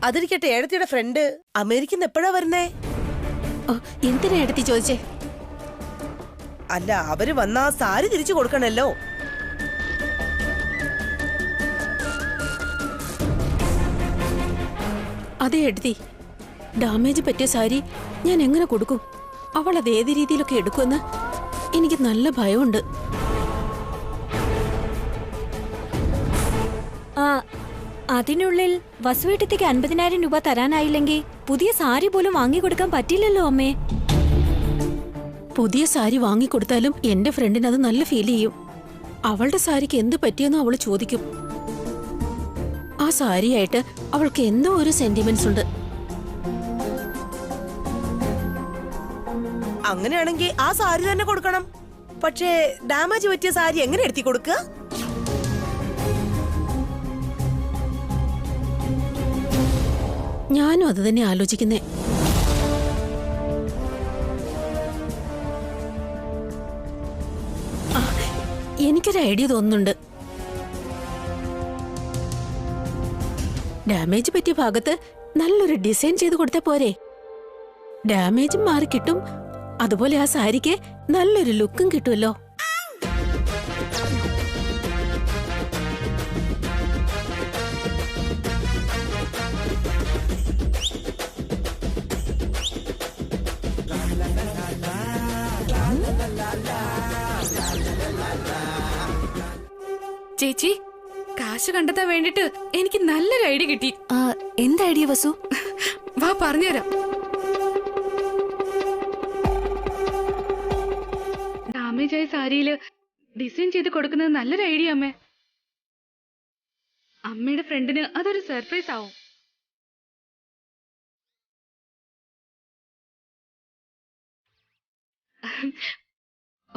അതിരിക്കട്ടെ, ഏടത്തിയുടെ ഫ്രണ്ട് അമേരിക്കന്ന് എപ്പോഴാ വരുന്നേ? എന്തിനാ ഏടത്തി ചോദിച്ചേ? അല്ല, അവര് വന്നാ സാരി തിരിച്ചു കൊടുക്കണല്ലോ. അതെ ഏടത്തി, ഡാമേജ് പറ്റിയ സാരി ഞാൻ എങ്ങനെ കൊടുക്കും? അവൾ അത് ഏത് രീതിയിലൊക്കെ എടുക്കുമെന്ന് എനിക്ക് നല്ല ഭയമുണ്ട്. അതിനുള്ളിൽ വസുവേട്ടത്തേക്ക് 50,000 രൂപ തരാനായില്ലെങ്കിൽ പുതിയ സാരി പോലും വാങ്ങിക്കൊടുക്കാൻ പറ്റില്ലല്ലോ അമ്മേ. പുതിയ സാരി വാങ്ങിക്കൊടുത്താലും എന്റെ ഫ്രണ്ടിന് അത് നല്ല ഫീൽ ചെയ്യും. അവളുടെ സാരിക്ക് എന്ത് പറ്റിയെന്ന് അവള് ചോദിക്കും. ആ സാരിയായിട്ട് അവൾക്ക് എന്തോ ഒരു സെന്റിമെന്റ്സ് ഉണ്ട്. അങ്ങനെയാണെങ്കിൽ ആ സാരി തന്നെ കൊടുക്കണം. പക്ഷേ ഡാമേജ് പറ്റിയ സാരി എങ്ങനെ എടുത്തി കൊടുക്കുക? ഞാനും അത് തന്നെ ആലോചിക്കുന്നേ. എനിക്കൊരു ഐഡിയ തോന്നുന്നുണ്ട്. ഡാമേജ് പറ്റിയ ഭാഗത്ത് നല്ലൊരു ഡിസൈൻ ചെയ്ത് കൊടുത്താൽ പോരെ? ഡാമേജും മാറി കിട്ടും, അതുപോലെ ആ സാരിക്ക് നല്ലൊരു ലുക്കും കിട്ടുമല്ലോ. ചേച്ചി, കാശ് കണ്ടെത്താൻ വേണ്ടിട്ട് എനിക്ക് നല്ലൊരു ഐഡിയ കിട്ടി. എന്ത് ഐഡിയ വസു? വാ പറഞ്ഞുതരാം. ഡാമേജ് ആയ സാരിയില് ഡിസൈൻ ചെയ്ത് കൊടുക്കുന്നത് നല്ലൊരു ഐഡിയ അമ്മേ. അമ്മയുടെ ഫ്രണ്ടിന് അതൊരു സർപ്രൈസ് ആവും.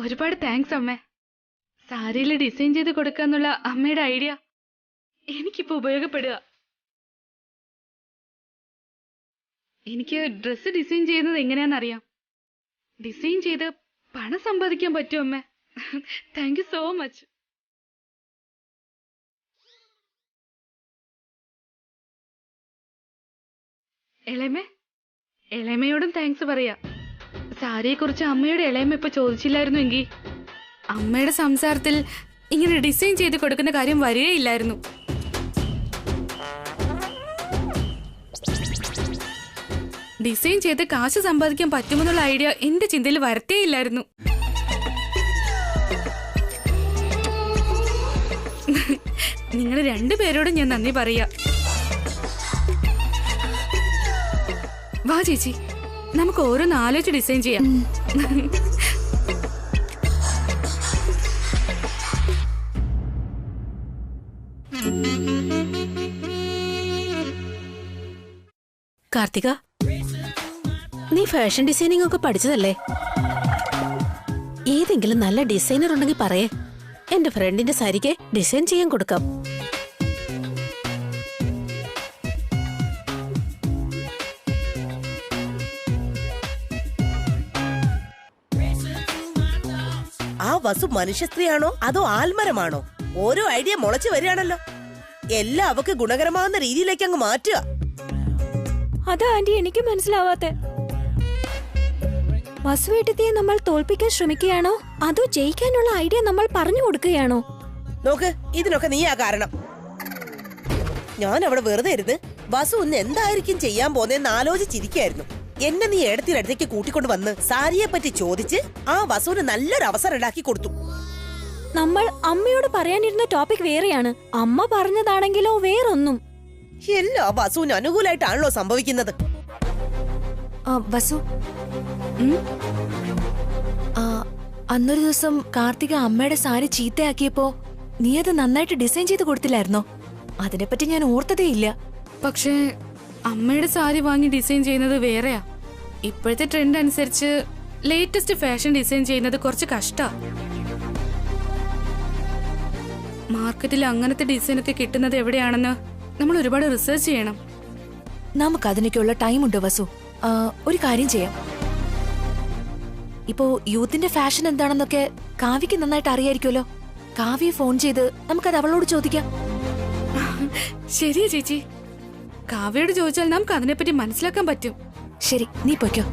ഒരുപാട് താങ്ക്സ് അമ്മേ. സാരിയിൽ ഡിസൈൻ ചെയ്ത് കൊടുക്കാന്നുള്ള അമ്മയുടെ ഐഡിയ എനിക്കിപ്പോ ഉപയോഗപ്പെടുക. എനിക്ക് ഡ്രസ്സ് ഡിസൈൻ ചെയ്യുന്നത് എങ്ങനെയാണെന്നറിയാം. ഡിസൈൻ ചെയ്ത് പണം സമ്പാദിക്കാൻ പറ്റും അമ്മേ. Thank you so much. എളമയോടും താങ്ക്സ് പറയാ. സാരിയെ കുറിച്ച് അമ്മയുടെ എളമ ഇപ്പൊ ചോദിച്ചില്ലായിരുന്നു എങ്കിൽ അമ്മയുടെ സംസാരത്തിൽ ഇങ്ങനെ ഡിസൈൻ ചെയ്ത് കൊടുക്കുന്ന കാര്യം വരികയില്ലായിരുന്നു. ഡിസൈൻ ചെയ്ത് കാശ് സമ്പാദിക്കാൻ പറ്റുമെന്നുള്ള ഐഡിയ എന്റെ ചിന്തയിൽ വരത്തേയില്ലായിരുന്നു. നിങ്ങൾ രണ്ടുപേരോടും ഞാൻ നന്ദി പറയാ. വാ ചേച്ചി, നമുക്ക് ഓരോന്ന് ആലോചിച്ച് ഡിസൈൻ ചെയ്യാം. കാർത്തിക, നീ ഫാഷൻ ഡിസൈനിങ് ഒക്കെ പഠിച്ചതല്ലേ? ഏതെങ്കിലും നല്ല ഡിസൈനർ ഉണ്ടെങ്കിൽ പറയേ, എന്റെ ഫ്രണ്ടിന്റെ സാരിക്ക് ഡിസൈൻ ചെയ്യാൻ കൊടുക്കാം. ആ വസു മനുഷ്യ സ്ത്രീയാണോ അതോ ആൽമരമാണോ? ഓരോ ഐഡിയ മുളച്ചു വരികയാണല്ലോ. എല്ലാം അവക്ക് ഗുണകരമാകുന്ന രീതിയിലേക്ക് അങ്ങ് മാറ്റുക. അതാ ആന്റി എനിക്ക് മനസ്സിലാവാത്തെ. വസുവേട്ടത്തെ നമ്മൾ തോൽപ്പിക്കാൻ ശ്രമിക്കുകയാണോ അതോ ജയിക്കാനുള്ള ഐഡിയ നമ്മൾ പറഞ്ഞു കൊടുക്കുകയാണോ? നോക്ക്, ഇതിനൊക്കെ നീയാ കാരണം. ഞാൻ അവിടെ വെറുതെ ഇരുന്ന് വസു ഒന്ന് എന്തായിരിക്കും ചെയ്യാൻ പോന്നെന്ന് ആലോചിച്ചിരിക്കായിരുന്നു. എന്നെ നീ ഏടത്തിനടുത്തേക്ക് കൂട്ടിക്കൊണ്ട് വന്ന് സാരിയെ പറ്റി ചോദിച്ച് ആ വസുവിന് നല്ലൊരു അവസരം ഉണ്ടാക്കി കൊടുത്തു. നമ്മൾ അമ്മയോട് പറയാനിരുന്ന ടോപ്പിക് വേറെയാണ്, അമ്മ പറഞ്ഞതാണെങ്കിലോ വേറൊന്നും. എല്ലാ വസുവിന് അനുകൂലമായിട്ടാണല്ലോ സംഭവിക്കുന്നത്. വസു, അന്നൊരു ദിവസം കാർത്തിക അമ്മയുടെ സാരി ചീത്തയാക്കിയപ്പോ നീ അത് നന്നായിട്ട് ഡിസൈൻ ചെയ്ത് കൊടുത്തില്ലായിരുന്നോ? അതിനെപ്പറ്റി ഞാൻ ഓർത്തതേ ഇല്ല. പക്ഷേ അമ്മയുടെ സാരി വാങ്ങി ഡിസൈൻ ചെയ്യുന്നത് വേറെയാ. ഇപ്പോഴത്തെ ട്രെൻഡ് അനുസരിച്ച് ലേറ്റസ്റ്റ് ഫാഷൻ ഡിസൈൻ ചെയ്യുന്നത് കുറച്ച് കഷ്ടാ. മാർക്കറ്റിൽ അങ്ങനത്തെ ഡിസൈൻ ഒക്കെ കിട്ടുന്നത് എവിടെയാണെന്ന് നമ്മൾ ഒരുപാട് റിസർച്ച് ചെയ്യണം. നമുക്ക് അതിനൊക്കെയുള്ള ടൈം ഉണ്ട് വസു. ഒരു കാര്യം ചെയ്യാം. ഇപ്പോ യൂത്തിന്റെ ഫാഷൻ എന്താണെന്നൊക്കെ കാവ്യക്ക് നന്നായിട്ട് അറിയായിരിക്കുമല്ലോ. കാവ്യ ഫോൺ ചെയ്ത് നമുക്കത് അവളോട് ചോദിക്കാം. ശരിയാ ചേച്ചി. കാവ്യയോട് ചോദിച്ചാൽ നമുക്ക് അതിനെപ്പറ്റി മനസ്സിലാക്കാൻ പറ്റും. ശരി, നീ പൊയ്ക്കോ.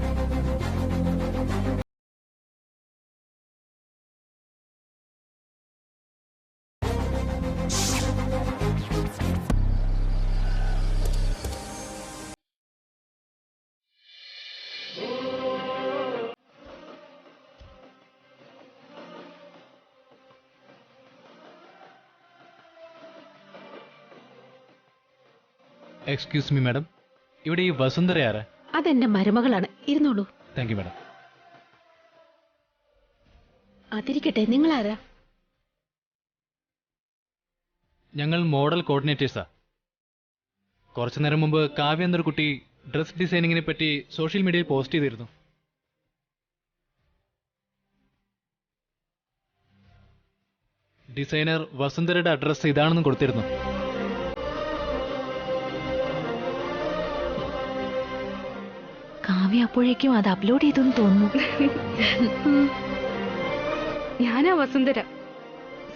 എക്സ്ക്യൂസ് മീ മാഡം, ഇവിടെ ഈ വസുന്ധര ആരാ? അതെന്റെ മരുമകളാണ്. ഇരുന്നോളൂ. Thank you madam. അതിരിക്കട്ടെ, നിങ്ങൾ ആരാ? ഞങ്ങൾ മോഡൽ കോർഡിനേറ്റേഴ്സാ. കുറച്ചു നേരം മുമ്പ് കാവ്യ എന്നൊരു കുട്ടി ഡ്രസ് ഡിസൈനിങ്ങിനെ പറ്റി സോഷ്യൽ മീഡിയയിൽ പോസ്റ്റ് ചെയ്തിരുന്നു. ഡിസൈനർ വസുന്ധരയുടെ അഡ്രസ് ഇതാണെന്നും കൊടുത്തിരുന്നു. കാവ്യ അപ്പോഴേക്കും അത് അപ്ലോഡ് ചെയ്തെന്ന് തോന്നുന്നു. ഞാനാ വസുന്ധര.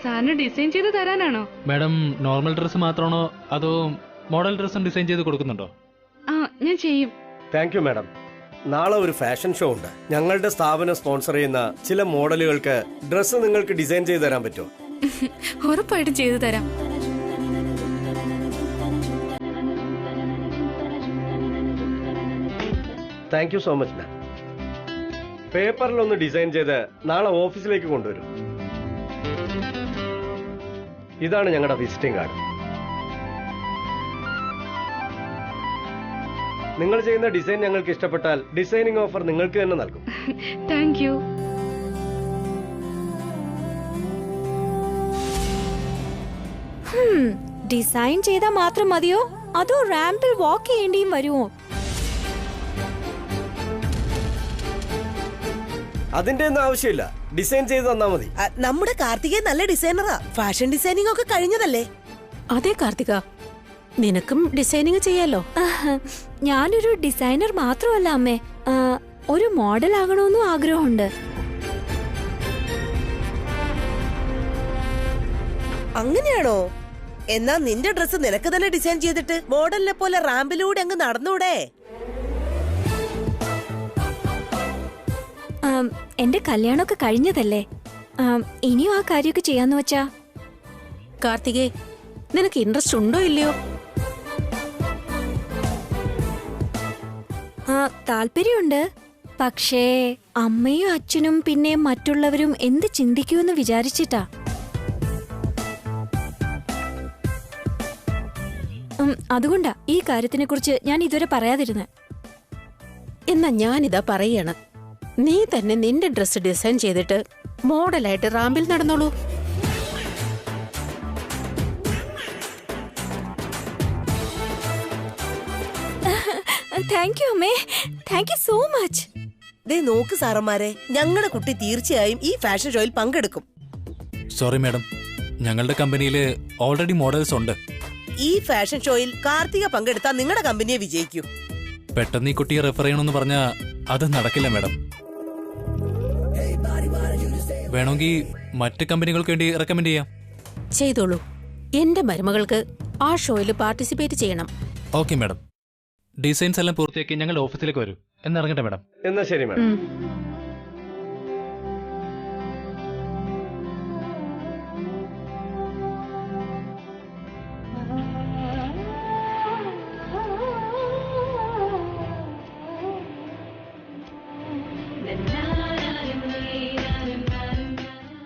സാറിന് ഡിസൈൻ ചെയ്ത് തരാനാണോ? മാഡം നോർമൽ ഡ്രസ്സ് മാത്രമാണോ അതോ മോഡൽ ഡ്രസ്സും ഡിസൈൻ ചെയ്ത് കൊടുക്കുന്നുണ്ടോ? ആ, ഞാൻ ചെയ്യും. Thank you madam. നാളെ ഒരു ഫാഷൻ ഷോ ഉണ്ട്. ഞങ്ങളുടെ സ്ഥാപനം സ്പോൺസർ ചെയ്യുന്ന ചില മോഡലുകൾക്ക് ഡ്രസ്സ് നിങ്ങൾക്ക് ഡിസൈൻ ചെയ്ത് തരാൻ പറ്റുമോ? ഉറപ്പായിട്ടും ചെയ്തു തരാം. Thank you so much ma'am. പേപ്പറിലൊന്ന് ഡിസൈൻ ചെയ്ത് നാളെ ഓഫീസിലേക്ക് കൊണ്ടുവരും. ഇതാണ് ഞങ്ങളുടെ വിസിറ്റിംഗ് കാർഡ്. നിങ്ങൾ ചെയ്യുന്ന ഡിസൈൻ ഞങ്ങൾക്ക് ഇഷ്ടപ്പെട്ടാൽ ഡിസൈനിങ് ഓഫർ നിങ്ങൾക്ക് തന്നെ നൽകും. Thank you. ഡിസൈൻ ചെയ്താൽ മാത്രം മതിയോ അതോ റാമ്പിൽ വാക്ക് ചെയ്യേണ്ടിയും വരുമോ? അതിന്റെ ഒന്നും ആവശ്യമില്ല, ഡിസൈൻ ചെയ്ത് തന്നാ മതി. നമ്മുടെ കാർത്തികേ നല്ല ഡിസൈനറാ. ഫാഷൻ ഡിസൈനിങ് ഒക്കെ കഴിഞ്ഞതല്ലേ? അതെ കാർത്തിക, നിനക്കും ഡിസൈനിങ് ചെയ്യാലോ. ഞാനൊരു ഡിസൈനർ മാത്രമല്ല അമ്മേ, ഒരു മോഡൽ ആകണമെന്നും ആഗ്രഹമുണ്ട്. അങ്ങനെയാണോ? എന്നാ നിന്റെ ഡ്രസ്സ് നിനക്ക് തന്നെ ഡിസൈൻ ചെയ്തിട്ട് മോഡലിനെ പോലെ റാമ്പിലൂടെ അങ്ങ് നടന്നൂടെ? എന്റെ കല്യാണമൊക്കെ കഴിഞ്ഞതല്ലേ, ഇനിയും ആ കാര്യമൊക്കെ ചെയ്യാന്ന് വെച്ചാ. കാർത്തികേ, നിനക്ക് ഇൻട്രസ്റ്റ് ഉണ്ടോ ഇല്ലയോ? താല്പര്യമുണ്ട്. പക്ഷേ അമ്മയും അച്ഛനും പിന്നെ മറ്റുള്ളവരും എന്ത് ചിന്തിക്കുമെന്ന് വിചാരിച്ചിട്ടാ. അതുകൊണ്ടാ ഈ കാര്യത്തിനെ കുറിച്ച് ഞാൻ ഇതുവരെ പറയാതിരുന്നത്. എന്നാ ഞാനിതാ പറയാണ്, നീ തന്നെ നിന്റെ ഡ്രസ്സ് ഡിസൈൻ ചെയ്തിട്ട് മോഡലായിട്ട് റാമ്പിൽ നടന്നോളൂ. താങ്ക് യു അമ്മേ, താങ്ക് യു സോ മച്ച്. ദേ നോക്ക് സാറന്മാരെ, ഞങ്ങളുടെ കുട്ടി തീർച്ചയായും ഈ ഫാഷൻ ഷോയിൽ പങ്കെടുക്കും. സോറി മാഡം, ഞങ്ങളുടെ കമ്പനിയിൽ ഓൾറെഡി മോഡൽസ് ഉണ്ട്. ഈ ഫാഷൻ ഷോയിൽ കാർത്തിക പങ്കെടുത്താൽ നിങ്ങളുടെ കമ്പനിയെ വിജയിക്കും. പെട്ടെന്ന് ഈ കുട്ടിയെ റെഫർ ചെയ്യണമെന്ന് പറഞ്ഞാൽ അത് നടക്കില്ല മാഡം. വേണമെങ്കിൽ മറ്റ് കമ്പനികൾക്ക് വേണ്ടി റെക്കമെൻഡ് ചെയ്യാം. ചെയ്തോളൂ. എന്റെ മരുമകൾക്ക് ആ ഷോയിൽ പാർട്ടിസിപ്പേറ്റ് ചെയ്യണം. Okay madam. ഡിസൈൻസ് എല്ലാം പൂർത്തിയാക്കി ഞങ്ങൾ ഓഫീസിലേക്ക് വരൂ. എന്നിറങ്ങട്ടെ മാഡം. എന്നാ ശരി മാഡം.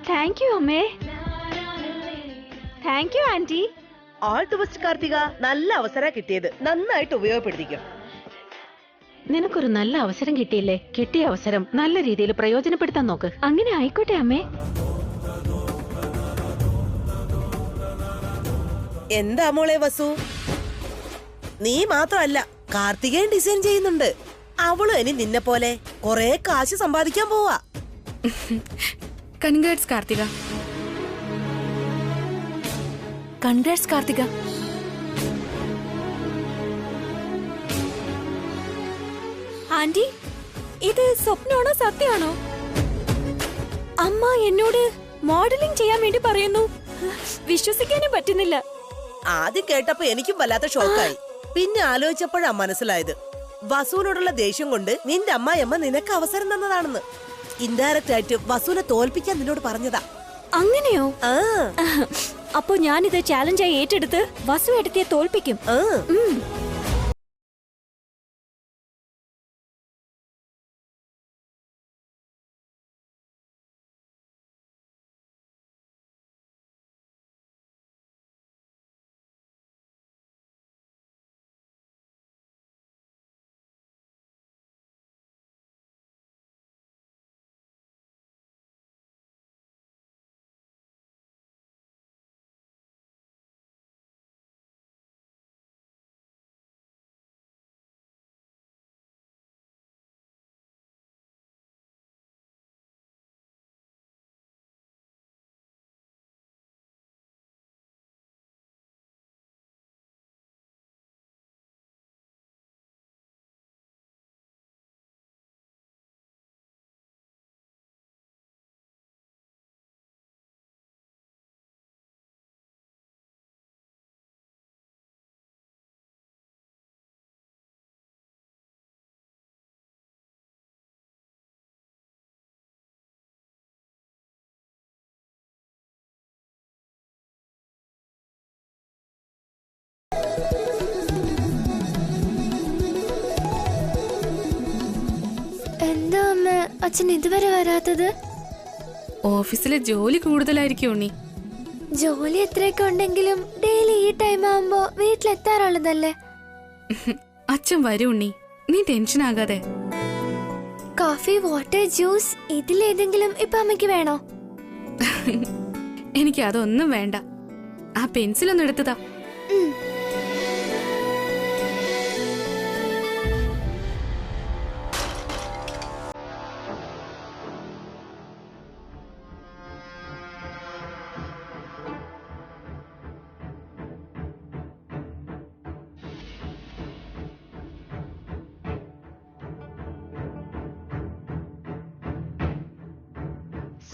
താങ്ക് യു അമ്മേ. Thank you aunty. All the best Karthika. നല്ല അവസരം കിട്ടിയത് നന്നായിട്ട് ഉപയോഗപ്പെടുത്തിക്കും. നിനക്കൊരു നല്ല അവസരം കിട്ടിയില്ലേ? കിട്ടിയ അവസരം നല്ല രീതിയിൽ പ്രയോജനപ്പെടുത്താൻ നോക്ക്. അങ്ങനെ ആയിക്കോട്ടെ അമ്മേ. എന്താ മോളെ വസു, നീ മാത്രമല്ല കാർത്തികയും ഡിസൈൻ ചെയ്യുന്നുണ്ട്. അവളും ഇനി നിന്നെ പോലെ കൊറേ കാശ് സമ്പാദിക്കാൻ പോവാ. Congrats Karthika. Congrats Karthika. Aunty, ഇത് സ്വപ്നമാണോ സത്യമാണോ? അമ്മ എന്നോട് മോഡലിംഗ് ചെയ്യാൻ വേണ്ടി പറയുന്നു. വിശ്വസിക്കാനേ പറ്റുന്നില്ല. ആദ്യം കേട്ടപ്പോ എനിക്കും വല്ലാത്ത ഷോക്കായി. പിന്നെ ആലോചിച്ചപ്പോഴാ മനസ്സിലായത് വസുവിനോടുള്ള ദേഷ്യം കൊണ്ട് നിന്റെ അമ്മായിയമ്മ നിനക്ക് അവസരം തന്നതാണെന്ന്. ഇൻഡയറക്റ്റ് ആയിട്ട് വസുവിനെ തോൽപ്പിക്കാൻ നിന്നോട് പറഞ്ഞതാ. അങ്ങനെയോ? ആ അപ്പോ ഞാനിത് ചാലഞ്ചായി ഏറ്റെടുത്ത് വസുവേട്ടത്തിയെ തോൽപ്പിക്കും. ആ എന്താ അമ്മ അച്ഛൻ ഇതുവരെ വരാത്തത്? ഓഫീസിലെ ജോലി കൂടുതലായിരിക്കും ഉണ്ണി. ജോലി എത്രയൊക്കെ ഉണ്ടെങ്കിലും ഡെയിലി ഈ ടൈം ആവുമ്പോ വീട്ടിലെത്താറുള്ളതല്ലേ. അച്ഛൻ വരും ഉണ്ണി, നീ ടെൻഷൻ ആകാതെ. കോഫി, വാട്ടർ, ജ്യൂസ് ഇതിലേതെങ്കിലും ഇപ്പൊ അമ്മയ്ക്ക് വേണോ? എനിക്ക് അതൊന്നും വേണ്ട. ആ പെൻസിലൊന്നും എടുത്തതാ.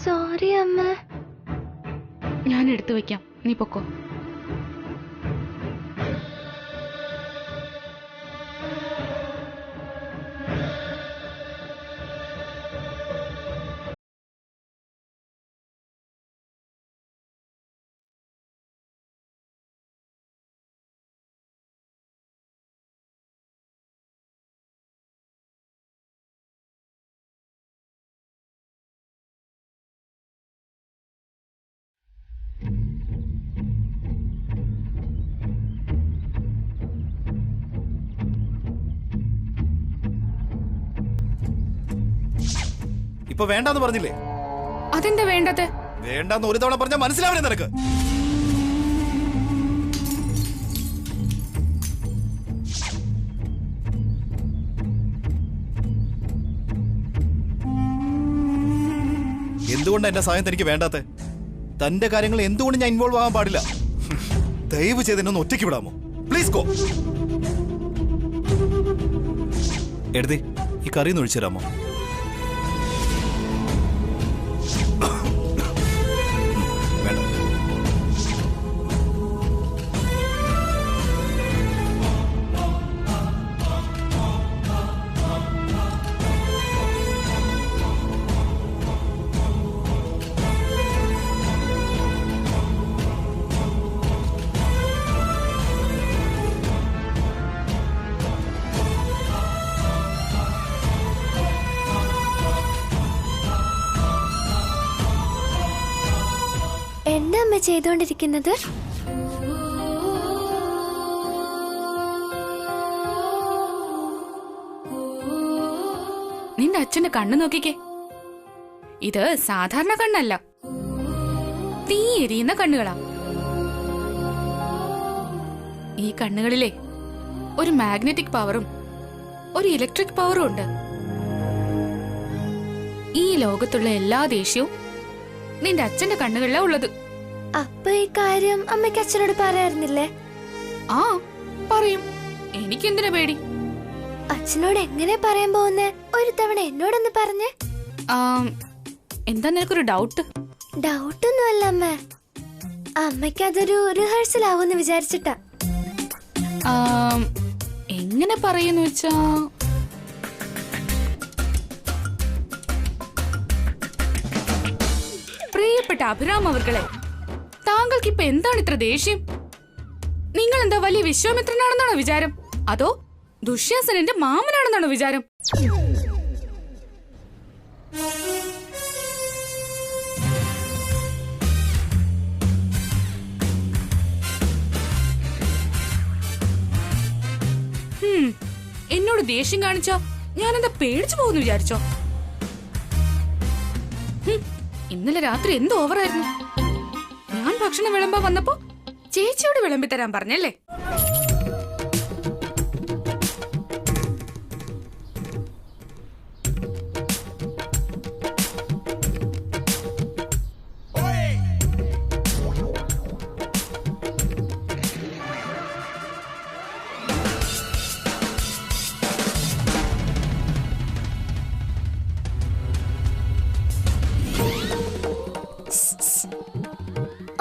സോറി അമ്മ. ഞാൻ എടുത്തു വെക്കാം, നീ പൊക്കോ. ഇപ്പൊ വേണ്ടെന്ന് പറഞ്ഞില്ലേ? അതെന്താ വേണ്ടത്? വേണ്ടെന്ന് ഒരു തവണ പറഞ്ഞാൽ മനസ്സിലാവണേ നിനക്ക്? എന്തുകൊണ്ട് എന്റെ സഹായം തനിക്ക് വേണ്ടാത്ത? തന്റെ കാര്യങ്ങൾ എന്തുകൊണ്ട് ഞാൻ ഇൻവോൾവ് ആവാൻ പാടില്ല? ദയവ് ചെയ്ത് എന്നെ ഒന്ന് ഒറ്റയ്ക്ക് വിടാമോ? Please go. എഴുതി ഈ കറി ഒന്ന് ഒഴിച്ചു തരാമോ? എന്താ അമ്മ ചെയ്തോണ്ടിരിക്കുന്നത്? നിന്റെ അച്ഛന്റെ കണ്ണ് നോക്കിക്കേ. ഇത് സാധാരണ കണ്ണല്ല, തീ എരിയുന്ന കണ്ണുകളാ. ഈ കണ്ണുകളിലെ ഒരു മാഗ്നറ്റിക് പവറും ഒരു ഇലക്ട്രിക് പവറും ഉണ്ട്. ഈ ലോകത്തുള്ള എല്ലാ ദേഷ്യവും നിന്റെ അച്ഛന്റെ കണ്ണുകളിലാ ഉള്ളത്. അപ്പൊ ഈ കാര്യം അമ്മയ്ക്ക് അച്ഛനോട് പറയാറുന്നില്ലേ? ആ പറയും. എനിക്കെന്തിനാ പേടി? അച്ഛനോട് എങ്ങനെ പറയാൻ പോകുന്നേ? ഒരു തവണ എന്നോടൊന്ന് പറഞ്ഞേ. എന്താ നിനക്കൊരു ഡൗട്ട്? ഡൗട്ടൊന്നും അല്ല അമ്മ, അമ്മയ്ക്ക് അതൊരു റിഹേഴ്സൽ ആവുമെന്ന് വിചാരിച്ചിട്ടാ. എങ്ങനെ പറയുന്നു വെച്ചാ, പ്രിയപ്പെട്ട അഭിരാം അവർകളെ, താങ്കൾക്ക് ഇപ്പൊ എന്താണ് ഇത്ര ദേഷ്യം? നിങ്ങൾ എന്താ വലിയ വിശ്വാമിത്രനാണെന്നാണോ വിചാരം? അതോ ദുശ്യാസനന്റെ മാമനാണെന്നാണോ വിചാരം? എന്നോട് ദേഷ്യം കാണിച്ചോ ഞാനെന്താ പേടിച്ചു പോകുന്നു വിചാരിച്ചോ? ഇന്നലെ രാത്രി എന്ത് ഓവറായിരുന്നു. ഞാൻ ഭക്ഷണം വിളമ്പാൻ വന്നപ്പോ ചേച്ചിയോട് വിളമ്പി തരാൻ പറഞ്ഞല്ലേ?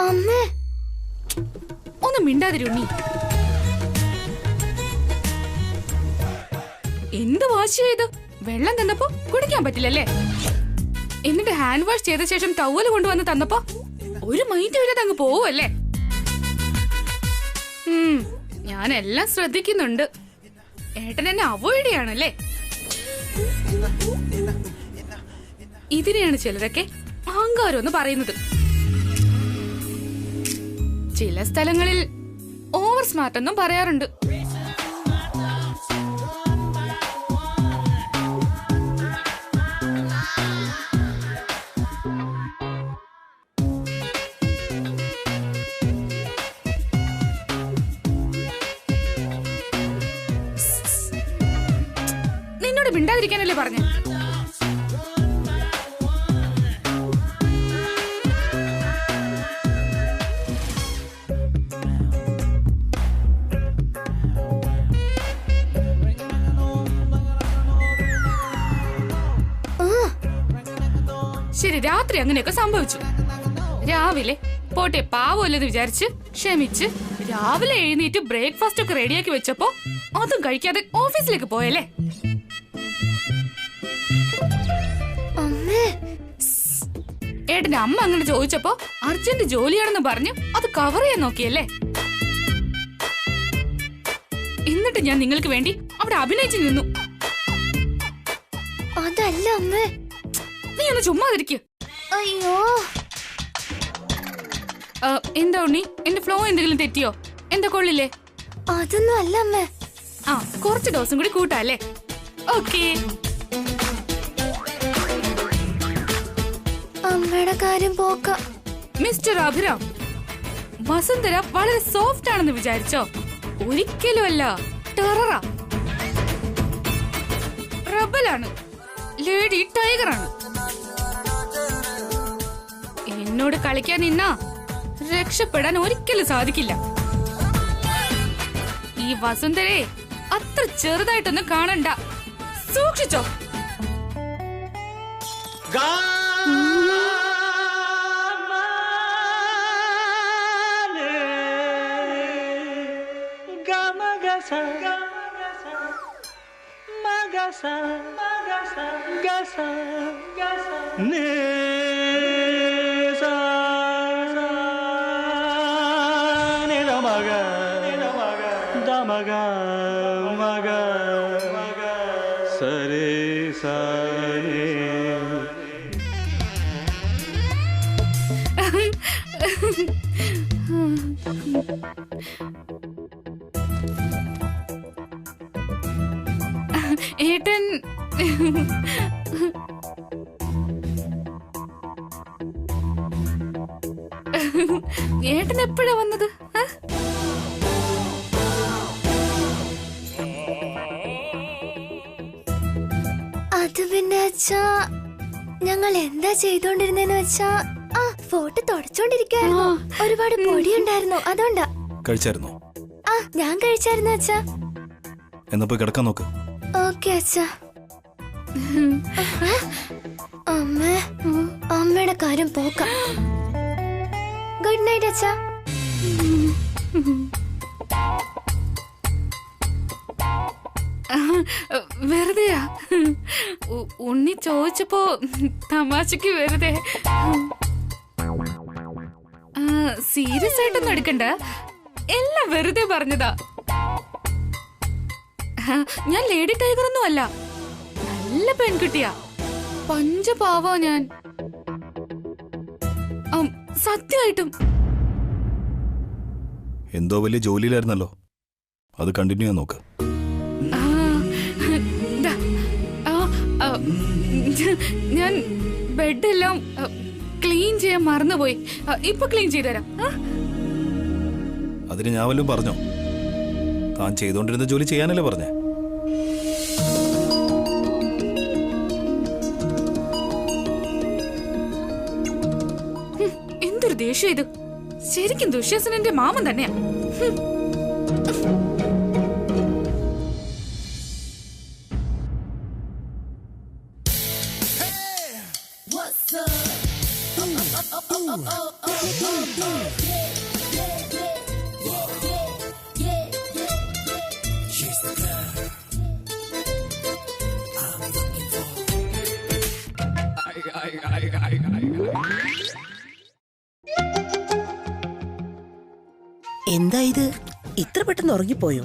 അമ്മേ, ഒന്ന് മിണ്ടാതിരുണ്ണി. എന്ത് വാശി ചെയ്ത്? വെള്ളം തന്നപ്പോ കുടിക്കാൻ പറ്റില്ലല്ലേ? എന്നിട്ട് ഹാൻഡ് വാഷ് ചെയ്ത ശേഷം ടവല് കൊണ്ടുവന്ന് തന്നപ്പോ ഒരു മൈൻഡ് വരാതെ അങ്ങ് പോവല്ലേ? ഞാനെല്ലാം ശ്രദ്ധിക്കുന്നുണ്ട്. ഏട്ടൻ എന്നെ അവോയ്ഡ് ചെയ്യാണല്ലേ? ഇതിനെയാണ് ചിലരൊക്കെ അഹങ്കാരം എന്ന് പറയുന്നത്. ചില സ്ഥലങ്ങളിൽ ഓവർ സ്മാർട്ട് എന്നും പറയാറുണ്ട്. നിന്നോട് മിണ്ടാതിരിക്കാനല്ലേ പറഞ്ഞേ? ശരി, രാത്രി അങ്ങനെയൊക്കെ സംഭവിച്ചു. രാവിലെ പോട്ടെ പാവല്ലെന്ന് വിചാരിച്ച് ക്ഷമിച്ച് രാവിലെ എഴുന്നേറ്റ് ബ്രേക്ക്ഫാസ്റ്റ് ഒക്കെ റെഡിയാക്കി വെച്ചപ്പോ അതും കഴിക്കാതെ ഓഫീസിലേക്ക് പോയല്ലേ? ഏട്ടന്റെ അമ്മ അങ്ങനെ ചോദിച്ചപ്പോ അർജന്റ് ജോലിയാണെന്ന് പറഞ്ഞു അത് കവർ ചെയ്യാൻ നോക്കിയല്ലേ? എന്നിട്ട് ഞാൻ നിങ്ങൾക്ക് വേണ്ടി അവിടെ അഭിനയിച്ചു നിന്നു. അതല്ല അമ്മേ. നീ ഒന്ന് ചുമ്മാതിരിക്കുക. അയ്യോ, എന്താ ഉണ്ണി, എന്റെ ഫ്ലോ എന്തെങ്കിലും തെറ്റിയോ? എന്താ കൊള്ളില്ലേ? അതൊന്നും അല്ല അമ്മേ. ആ, കുറച്ച് ദിവസം കൂടി കൂട്ടാല്ലേ? ഓക്കേ. അമ്മയുടെ കാര്യം പോക്ക. മിസ്റ്റർ അഭിരാം, വസുന്ധര വളരെ സോഫ്റ്റ് ആണെന്ന് വിചാരിച്ചോ? ഒരിക്കലും അല്ല. ടെററാ, റബലാണ്, ലേഡി ടൈഗറാണ്. എന്നോട് കളിക്കാൻ നിന്നാ രക്ഷപ്പെടാൻ ഒരിക്കലും സാധിക്കില്ല. ഈ വസുന്ധരയെ അത്ര ചെറുതായിട്ടൊന്നും കാണണ്ട. സൂക്ഷിച്ചോ. ഏട്ടൻ ഏട്ടൻ എപ്പോഴാ വന്നത്? അത് പിന്നെ അച്ഛാ, ഞങ്ങൾ എന്താ ചെയ്തോണ്ടിരുന്നെന്ന് വെച്ചാ ഫോട്ടോ തുടച്ചോണ്ടിരിക്കായിരുന്നു. ഒരുപാട് പൊടിയുണ്ടായിരുന്നു, അതുകൊണ്ടാ. കഴിച്ചായിരുന്നോ? ഞാൻ കഴിച്ചായിരുന്നു അച്ഛാ. എന്നാ പോയി കിടക്കാൻ നോക്ക്. ഓക്കെ അച്ഛാ. അമ്മയുടെ കാര്യം പോക്ക. ഗുഡ് നൈറ്റ് അച്ഛാ. വെറുതെയാ. ഉണ്ണി ചോദിച്ചപ്പോ തമാശക്ക് വെറുതെ. സീരിയസ് ആയിട്ടൊന്നും എടുക്കണ്ട, എല്ലാം വെറുതെ പറഞ്ഞതാ. ഞാൻ ലേഡി ടൈഗർ ഒന്നും അല്ല, നല്ല പെൺകുട്ടിയാ, പഞ്ചപാവോ ഞാൻ. സത്യമായിട്ടും. എന്തോ വലിയ ജോലിയിലായിരുന്നല്ലോ, അത് കണ്ടിന്യൂ ചെയ്യാൻ നോക്ക്. ഞാൻ ബെഡെല്ലാം ക്ലീൻ ചെയ്യാൻ മറന്നുപോയി, ഇപ്പൊ ക്ലീൻ ചെയ്തുതരാം. അതിന് ഞാൻ വല്ലതും പറഞ്ഞോ? താൻ ചെയ്തോണ്ടിരുന്ന ജോലി ചെയ്യാനല്ലേ പറഞ്ഞേ? എന്തൊരു ദേഷ്യം ഇത്! ശരിക്കും ദുശ്ശേസനന്റെ മാമൻ തന്നെയാ. എന്താ ഇത്, ഇത്ര പെട്ടെന്ന് ഉറങ്ങിപ്പോയോ?